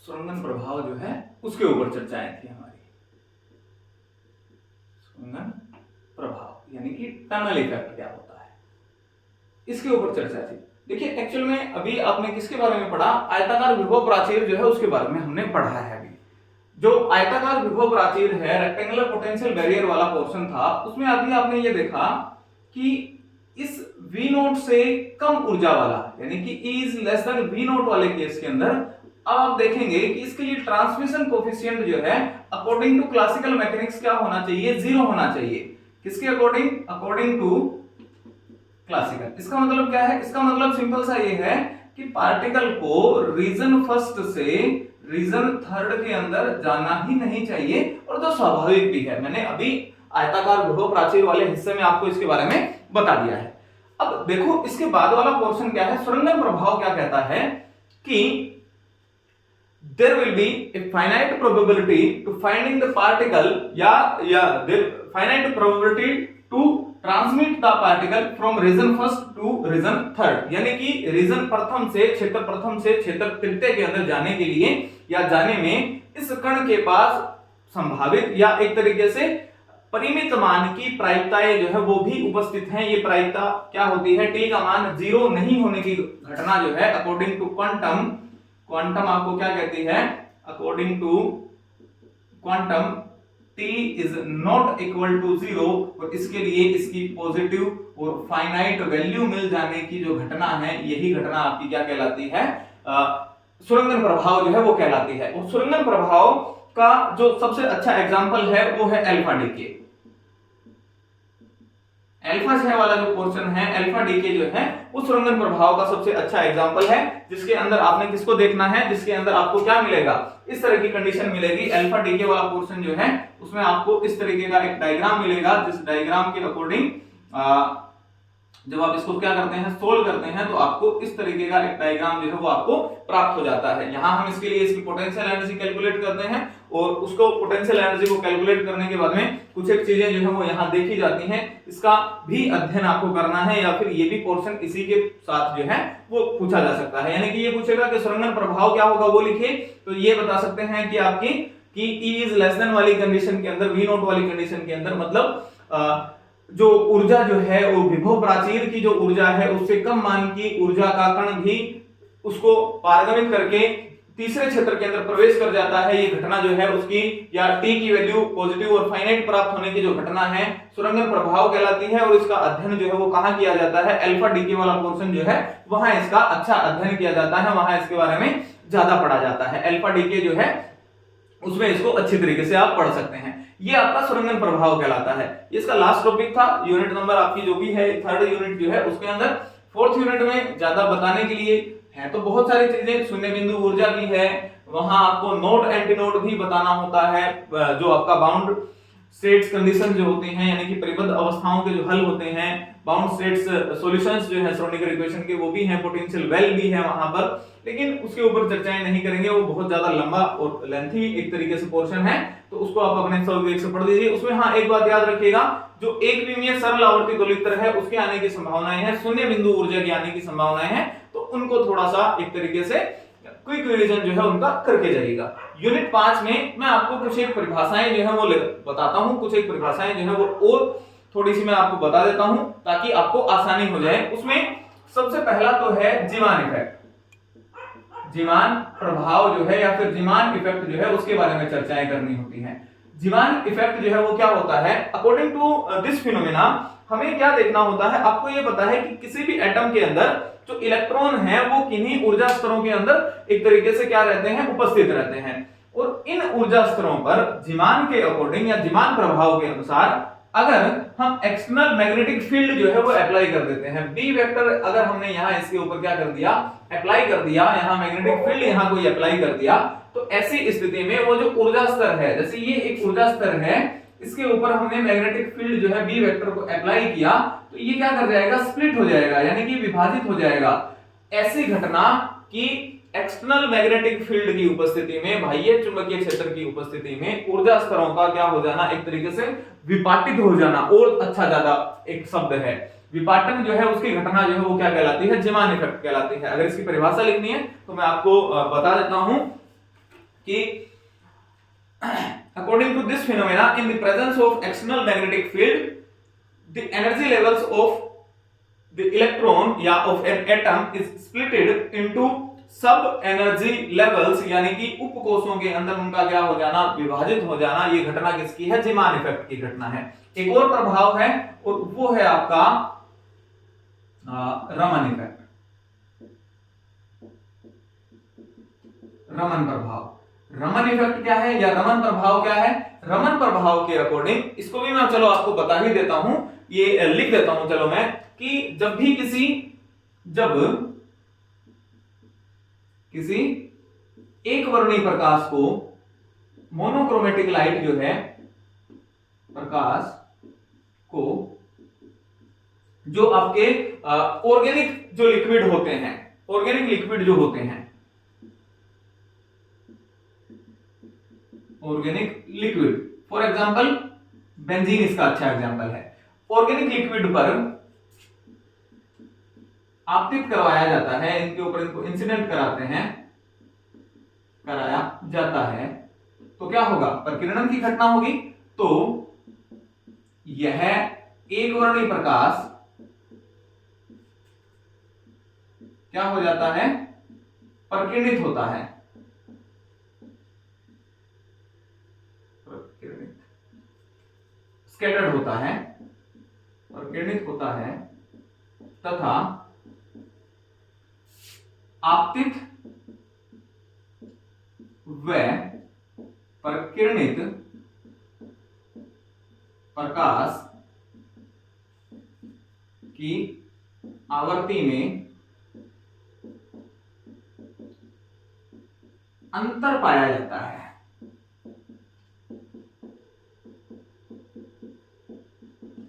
सुरंगन प्रभाव जो है उसके ऊपर चर्चाएं थी हमारी। सुरंगन प्रभाव यानी कि टनल इफेक्ट क्या होता है, इसके ऊपर चर्चा थी। देखिए एक्चुअल में अभी आपने किसके बारे में पढ़ा, आयताकार विभव प्राचीर जो है उसके बारे में हमने पढ़ा है। अभी जो आयताकार विभव प्राचीर है, रेक्टेंगुलर पोटेंशियल बैरियर वाला पोर्शन था, उसमें अभी आपने ये देखा कि इस V नोट से कम ऊर्जा वाला यानी कि E is less than V note वाले केस के अंदर अब आप देखेंगे कि इसके लिए ट्रांसमिशन कोफिशिएंट जो है अकॉर्डिंग टू क्लासिकल मैकेनिक्स क्या होना चाहिए, 0 होना चाहिए। किसके अकॉर्डिंग, अकॉर्डिंग टू क्लासिकल। इसका मतलब क्या है, इसका मतलब सिंपल सा ये है कि पार्टिकल को रीजन फर्स्ट से रीजन थर्ड के अंदर जाना ही नहीं चाहिए, और जो स्वाभाविक भी है। मैंने अभी आयताकार विभव प्राचीर वाले हिस्से में आपको इसके बारे में बता दिया है। अब देखो इसके बाद वाला पोर्शन क्या है, सुरंगन प्रभाव क्या कहता है कि there will be a finite probability to finding the particle finite probability to transmit the particle from region first to region third, यानी कि रीजन प्रथम से क्षेत्र तृतीय के अंदर जाने के लिए या जाने में इस कण के पास संभावित या एक तरीके से परिमित मान की प्रायिकताएं जो है वो भी उपस्थित हैं। ये प्रायिकता क्या होती है, टी का मान 0 नहीं होने की घटना जो है अकॉर्डिंग टू क्वांटम आपको क्या कहती है, according to quantum t is not equal to 0, और इसके लिए इसकी पॉजिटिव और फाइनाइट वैल्यू मिल जाने की जो घटना है, यही घटना आपकी क्या कहलाती है, सुरंगन प्रभाव जो है वो कहलाती है। और सुरंगन प्रभाव का जो सबसे अच्छा एग्जांपल है वो है अल्फा डीके। अल्फा छह वाला जो पोर्शन है, अल्फा डीके जो है वो सुरंगन प्रभाव का सबसे अच्छा एग्जांपल है, जिसके अंदर आपने किसको देखना है, जिसके अंदर आपको क्या मिलेगा, इस तरह की कंडीशन मिलेगी। अल्फा डीके वाला पोर्शन जो है उसमें आपको इस तरीके का एक डायग्राम मिलेगा, जिस डायग्राम के अकॉर्डिंग जब आप इसको क्या करते हैं, सोल्व करते हैं, तो आपको इस तरीके का एक डायग्राम जो है वो आपको प्राप्त हो जाता है। यहाँ हम इसके लिए इसकी पोटेंशियल एनर्जी कैलकुलेट करते हैं, और उसको पोटेंशियल एनर्जी को कैलकुलेट करने के बाद में कुछ एक चीजें जो है वो यहाँ देखी जाती हैं। इसका भी अध्ययन आपको करना है, या फिर ये भी पोर्शन इसी के साथ जो है वो पूछा जा सकता है। यानी कि ये पूछेगा कि सुरंगन प्रभाव क्या होगा, वो लिखिए, तो ये बता सकते हैं कि आपकी कि E इज लेस देन वाली कंडीशन के अंदर, V नोट वाली कंडीशन के अंदर, मतलब जो ऊर्जा जो है वो विभव प्राचीर की जो ऊर्जा है उससे कम मान की ऊर्जा का कण भी उसको पारगमित करके तीसरे क्षेत्र के अंदर प्रवेश कर जाता है। ये घटना जो है उसकी, या टी की वैल्यू पॉजिटिव और फाइनाइट प्राप्त होने की जो घटना है, सुरंगन प्रभाव कहलाती है। और इसका अध्ययन जो है वो कहाँ किया जाता है, अल्फा डीके वाला पोर्शन जो है वहां इसका अच्छा अध्ययन किया जाता है, वहां इसके बारे में ज्यादा पढ़ा जाता है। अल्फा डीके जो है उसमें इसको अच्छी तरीके से आप पढ़ सकते हैं। ये आपका सुरंगन प्रभाव कहलाता है। इसका लास्ट टॉपिक था, यूनिट नंबर आपकी जो भी है, थर्ड यूनिट जो है उसके अंदर। फोर्थ यूनिट में ज्यादा बताने के लिए है तो बहुत सारी चीजें, शून्य बिंदु ऊर्जा भी है, वहां आपको नोड एंटी नोड भी बताना होता है, जो आपका बाउंड स्टेट्स कंडीशन जो होते हैं, यानी कि परिबद्ध अवस्थाओं के जो हल होते हैं, बाउंड स्टेट्स सॉल्यूशंस जो है श्रोडिंगर इक्वेशन के, वो भी हैं, पोटेंशियल वेल भी है वहां पर, लेकिन उसके ऊपर चर्चाएं नहीं करेंगे, वो बहुत ज्यादा लंबा और लेंथी एक तरीके से पोर्शन है, तो उसको आप अपने सौविवेक से पढ़ दीजिए। उसमें हाँ एक बात याद रखिएगा, जो एक विमीय सरल आवर्ती दोलित्र है उसके आने की संभावनाएं हैं, शून्य बिंदु ऊर्जा के आने की संभावनाएं हैं, तो उनको थोड़ा सा एक तरीके से क्विक रिवीजन जो है उनका करके जाइएगा। यूनिट 5 में मैं आपको कुछ एक परिभाषाएं जो है वो बताता हूं, कुछ एक परिभाषाएं जो है वो और थोड़ी सी मैं आपको बता देता हूं ताकि आपको आसानी हो जाए। उसमें सबसे पहला तो है जीमान इफेक्ट, जीमान प्रभाव जो है या फिर जीमान इफेक्ट जो है उसके बारे में चर्चाएं करनी होती हैं। जीमान इफेक्ट जो है वो क्या होता है, अकॉर्डिंग टू दिस फिनोमेना हमें क्या देखना होता है, आपको ये पता है कि किसी भी एटम के अंदर जो इलेक्ट्रॉन है वो किन्हीं ऊर्जा स्तरों के अंदर एक तरीके से क्या रहते हैं, उपस्थित रहते हैं, और इन ऊर्जा स्तरों पर जीमान के अकॉर्डिंग या जीमान प्रभाव के अनुसार अगर हम एक्सटर्नल मैग्नेटिक फील्ड जो है वो अप्लाई कर देते हैं, बी वेक्टर अगर हमने यहाँ इसके ऊपर क्या कर दिया, अप्लाई कर दिया, यहाँ मैग्नेटिक फील्ड यहाँ कोई अप्लाई कर दिया, तो ऐसी स्थिति में वो जो ऊर्जा स्तर है, जैसे ये एक ऊर्जा स्तर है, इसके ऊपर हमने मैग्नेटिक फील्ड जो है बी वेक्टर को अप्लाई किया, तो ये क्या कर जाएगा, स्प्लिट हो जाएगा, यानी कि विभाजित हो जाएगा। ऐसी घटना की एक्सटर्नल मैग्नेटिक फील्ड की उपस्थिति में, बाह्य चुंबकीय क्षेत्र की उपस्थिति में ऊर्जा स्तरों का क्या हो जाना, एक तरीके से विपाटित हो जाना, और अच्छा ज्यादा एक शब्द है विपाटन जो है, उसकी घटना जो है वो क्या कहलाती है, जीमान इफेक्ट कहलाती है। अगर इसकी परिभाषा लिखनी है तो मैं आपको बता देता हूं कि according to this phenomena, in the presence of external magnetic field, the energy levels of the electron या of an atom is splitted into सब एनर्जी लेवल्स, यानी कि उपकोषों के अंदर उनका क्या हो जाना, विभाजित हो जाना। ये घटना किसकी है? जीमान इफेक्ट की घटना है। एक और प्रभाव है और वो है आपका रमन इफेक्ट, रमन प्रभाव। रमन इफेक्ट क्या है या रमन प्रभाव क्या है? रमन प्रभाव के अकॉर्डिंग, इसको भी मैं चलो आपको बता ही देता हूं, ये लिख देता हूं चलो मैं, कि जब किसी एक वर्णीय प्रकाश को, मोनोक्रोमेटिक लाइट जो है, प्रकाश को, जो आपके ऑर्गेनिक जो लिक्विड होते हैं, ऑर्गेनिक लिक्विड जो होते हैं, organic liquid, for example benzene इसका अच्छा एग्जांपल है। ऑर्गेनिक लिक्विड पर आपतित करवाया जाता है, इनके ऊपर इनको इंसिडेंट कराया जाता है, तो क्या होगा? प्रकीर्णन की घटना होगी। तो यह एक वर्णीय प्रकाश क्या हो जाता है? प्रकीर्णित होता है, स्कैटर्ड होता है, प्रकीर्णित होता है तथा आपतित व प्रकीर्णित प्रकाश की आवृत्ति में अंतर पाया जाता है।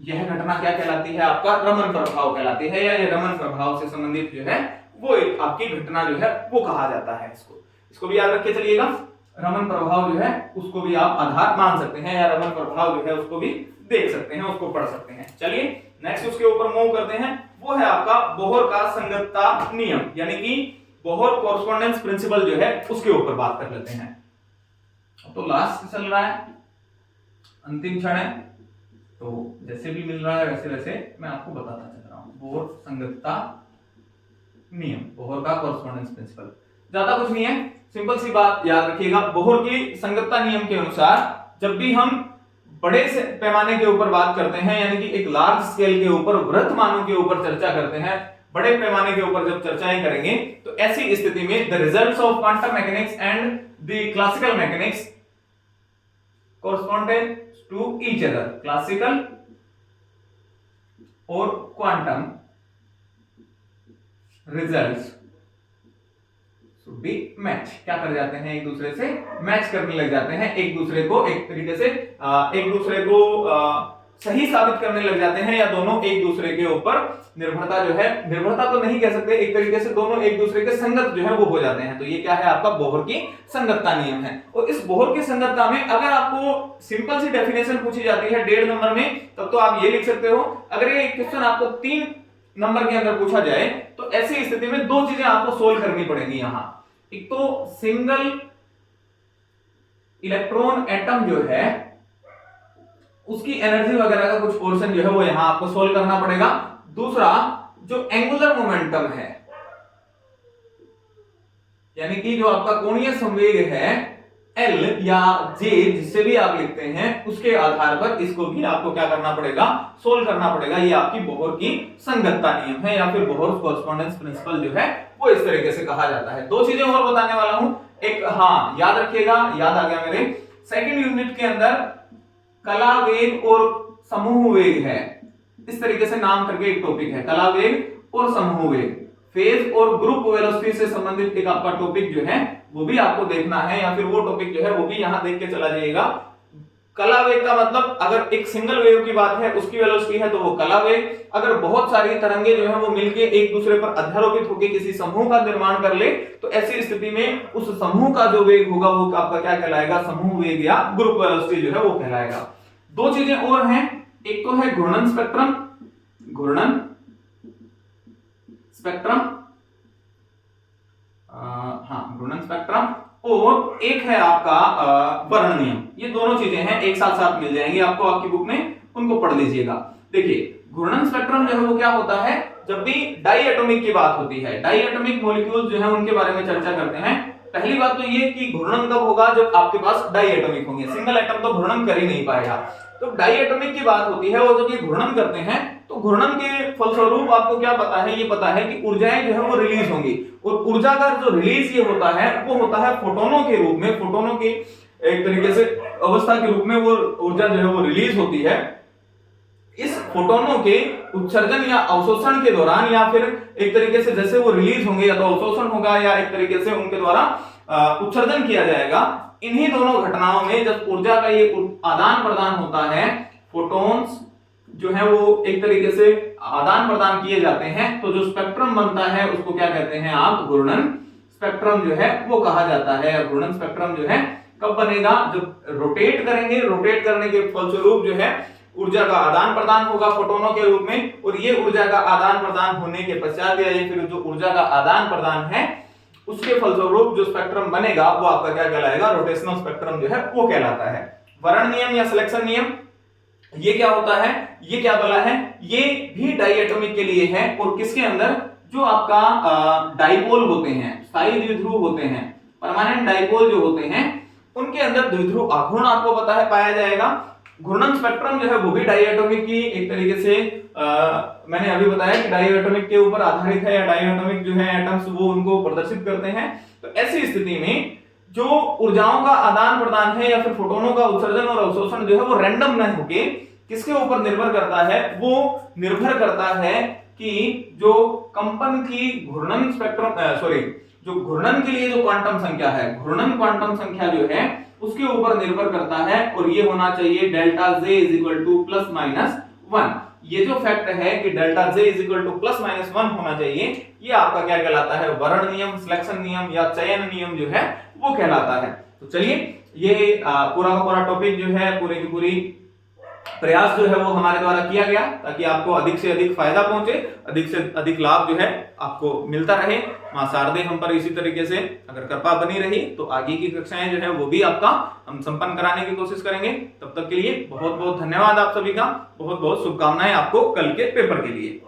यह घटना क्या कहलाती है? आपका रमन प्रभाव कहलाती है, या ये रमन प्रभाव से संबंधित जो है वो एक आपकी घटना जो है वो कहा जाता है। इसको भी याद रख के चलिएगा। रमन प्रभाव जो है उसको भी आप आधार मान सकते हैं, या रमन प्रभाव जो है उसको भी देख सकते हैं, उसको पढ़ सकते हैं। चलिए नेक्स्ट उसके ऊपर मूव करते हैं, वो है आपका बोहर का संगतता नियम, यानी कि बोहर कॉरस्पॉन्डेंस प्रिंसिपल जो है उसके ऊपर बात कर लेते हैं। तो लास्ट चल रहा है, अंतिम क्षण है, तो जैसे भी मिल रहा है वैसे वैसे मैं आपको बताता चल रहा हूं। बोहर संगतता नियम, बोहर का कॉरस्पॉन्डेंस प्रिंसिपल, ज्यादा कुछ नहीं है, सिंपल सी बात याद रखिएगा। बोहर की संगतता नियम के अनुसार जब भी हम बड़े से पैमाने के ऊपर बात करते हैं, यानी कि एक लार्ज स्केल के ऊपर, वृहत मानों के ऊपर चर्चा करते हैं, बड़े पैमाने के ऊपर जब चर्चाएं करेंगे, तो ऐसी स्थिति में the results of quantum mechanics and the classical mechanics correspondent to each other, classical और quantum results should be match, क्या कर जाते हैं? एक दूसरे से मैच करने लग जाते हैं, एक दूसरे को एक तरीके से एक दूसरे को सही साबित करने लग जाते हैं, या दोनों एक दूसरे के ऊपर निर्भरता जो है, निर्भरता तो नहीं कह सकते, एक तरीके से दोनों एक दूसरे के संगत जो है वो हो जाते हैं। तो ये क्या है? आपका बोहर की संगतता नियम है। और इस बोहर की संगतता में अगर आपको सिंपल सी डेफिनेशन पूछी जाती है 1.5 नंबर में, तब तो आप ये लिख सकते हो। अगर ये क्वेश्चन आपको 3 नंबर के अंदर पूछा जाए, तो ऐसी स्थिति में 2 चीजें आपको सोल्व करनी पड़ेगी यहां। एक तो सिंगल इलेक्ट्रॉन एटम जो है उसकी एनर्जी वगैरह का कुछ पोर्शन जो है वो यहां आपको सोल्व करना पड़ेगा। दूसरा, जो एंगुलर मोमेंटम है, यानी कि जो आपका कोणीय संवेग है L या J, जिससे भी आप लिखते हैं, उसके आधार पर इसको भी आपको क्या करना पड़ेगा? सोल्व करना पड़ेगा। ये आपकी बोहर की संगतता नियम है, या फिर बोहर कॉरस्पॉन्डेंस प्रिंसिपल जो है वो इस तरीके से कहा जाता है। 2 चीजें और बताने वाला हूं। एक, हाँ याद रखिएगा, याद आ गया मेरे, सेकंड यूनिट के अंदर कला वेग और समूह वेग है, इस तरीके से नाम करके एक टॉपिक है, कला वेग और समूह वेग, फेज और ग्रुप वेलोसिटी से संबंधित एक आपका टॉपिक जो है वो भी आपको देखना है, या फिर वो टॉपिक जो है वो भी यहां देख के चला जाइएगा। कला वेग का मतलब, अगर एक सिंगल वेव की बात है, उसकी वेलोसिटी है तो वो कला वेग। अगर बहुत सारी तरंगे जो है वो मिलके एक दूसरे पर अध्यारोपित होकर किसी समूह का निर्माण कर ले, तो ऐसी स्थिति में उस समूह का जो वेग होगा वो आपका क्या कहलाएगा? समूह वेग या ग्रुप वेलोसिटी जो है वो कहलाएगा। 2 चीजें और हैं, एक तो है घूर्णन स्पेक्ट्रम, घूर्णन स्पेक्ट्रम, घूर्णन स्पेक्ट्रम, और एक है आपका वर्ण नियम। ये दोनों चीजें हैं, एक साथ साथ मिल जाएंगी आपको आपकी बुक में, उनको पढ़ लीजिएगा। देखिए घूर्णन स्पेक्ट्रम जो है वो क्या होता है, जब भी डाई एटॉमिक की बात होती है, डाई एटॉमिक मॉलिक्यूल्स जो है उनके बारे में चर्चा करते हैं। पहली बात तो ये कि घूर्णन कब होगा, जब आपके पास डाई एटॉमिक होंगे, सिंगल एटम तो घूर्णन कर ही नहीं पाएगा। तो डाई एटॉमिक की बात होती है, और जब ये घूर्णन करते हैं तो घूर्णन के फलस्वरूप आपको क्या पता है, ये पता है कि ऊर्जाएं जो है वो रिलीज होंगी, और ऊर्जा का जो रिलीज ये होता है वो होता है फोटोनों के रूप में, फोटोनों की एक तरीके से अवस्था के रूप में वो ऊर्जा जो है वो रिलीज होती है। इस फोटोनों के उत्सर्जन या अवशोषण के दौरान, या फिर एक तरीके से जैसे वो रिलीज होंगे या तो अवशोषण होगा या एक तरीके से उनके द्वारा उत्सर्जन किया जाएगा, इन्हीं दोनों घटनाओं में जब ऊर्जा का ये आदान प्रदान होता है, फोटॉन्स जो है वो एक तरीके से आदान प्रदान किए जाते हैं, तो जो स्पेक्ट्रम बनता है उसको क्या कहते हैं आप, घूर्णन स्पेक्ट्रम जो है वो कहा जाता है। घूर्णन स्पेक्ट्रम जो है कब बनेगा, जब रोटेट करेंगे, रोटेट करने के फलस्वरूप जो है ऊर्जा का आदान प्रदान होगा फोटोनों के रूप में, और ये ऊर्जा का आदान प्रदान होने के पश्चात या फिर जो ऊर्जा का आदान प्रदान है उसके फलस्वरूप जो स्पेक्ट्रम बनेगा वो आपका क्या कहलाएगा, रोटेशनल स्पेक्ट्रम जो है वो कहलाता है। वर्ण नियम या सिलेक्शन नियम, ये क्या होता है, ये क्या बोला है, ये भी डाई एटॉमिक के लिए है, और किसके अंदर, जो आपका डाइपोल होते हैं, स्थायी द्विध्रुव होते हैं, परमानेंट डाइपोल जो होते हैं, उनके अंदर द्विध्रुव आघूर्ण आपको पता है पाया जाएगा। घूर्णन स्पेक्ट्रम जो है वो भी डाई एटॉमिक की एक तरीके से मैंने अभी बताया कि डाई एटॉमिक के ऊपर आधारित है, या डाई एटॉमिक जो है एटम्स वो उनको प्रदर्शित करते हैं। तो ऐसी स्थिति में जो ऊर्जाओं का आदान प्रदान है या फिर फोटोनों का उत्सर्जन और अवशोषण जो है वो रैंडम न होके किसके ऊपर निर्भर करता है, वो निर्भर करता है कि जो कंपन की घूर्णन स्पेक्ट्रम जो घूर्णन के लिए जो क्वांटम संख्या है, घूर्णन क्वांटम संख्या जो है उसके ऊपर निर्भर करता है, और ये होना चाहिए delta J is equal two plus minus 1। ये जो फैक्ट है कि delta J is equal two plus minus 1 होना चाहिए, ये आपका क्या कहलाता है, वर्ण नियम, सिलेक्शन नियम या चयन नियम जो है वो कहलाता है। तो चलिए ये पूरा का पूरा टॉपिक जो है, पूरी की पूरी प्रयास जो है वो हमारे द्वारा किया गया, ताकि आपको अधिक से अधिक फायदा पहुंचे, अधिक से अधिक लाभ जो है आपको मिलता रहे। मां शारदे हम पर इसी तरीके से अगर कृपा बनी रही तो आगे की कक्षाएं जो है वो भी आपका हम संपन्न कराने की कोशिश करेंगे। तब तक के लिए बहुत बहुत धन्यवाद आप सभी का, बहुत बहुत शुभकामनाएं आपको कल के पेपर के लिए।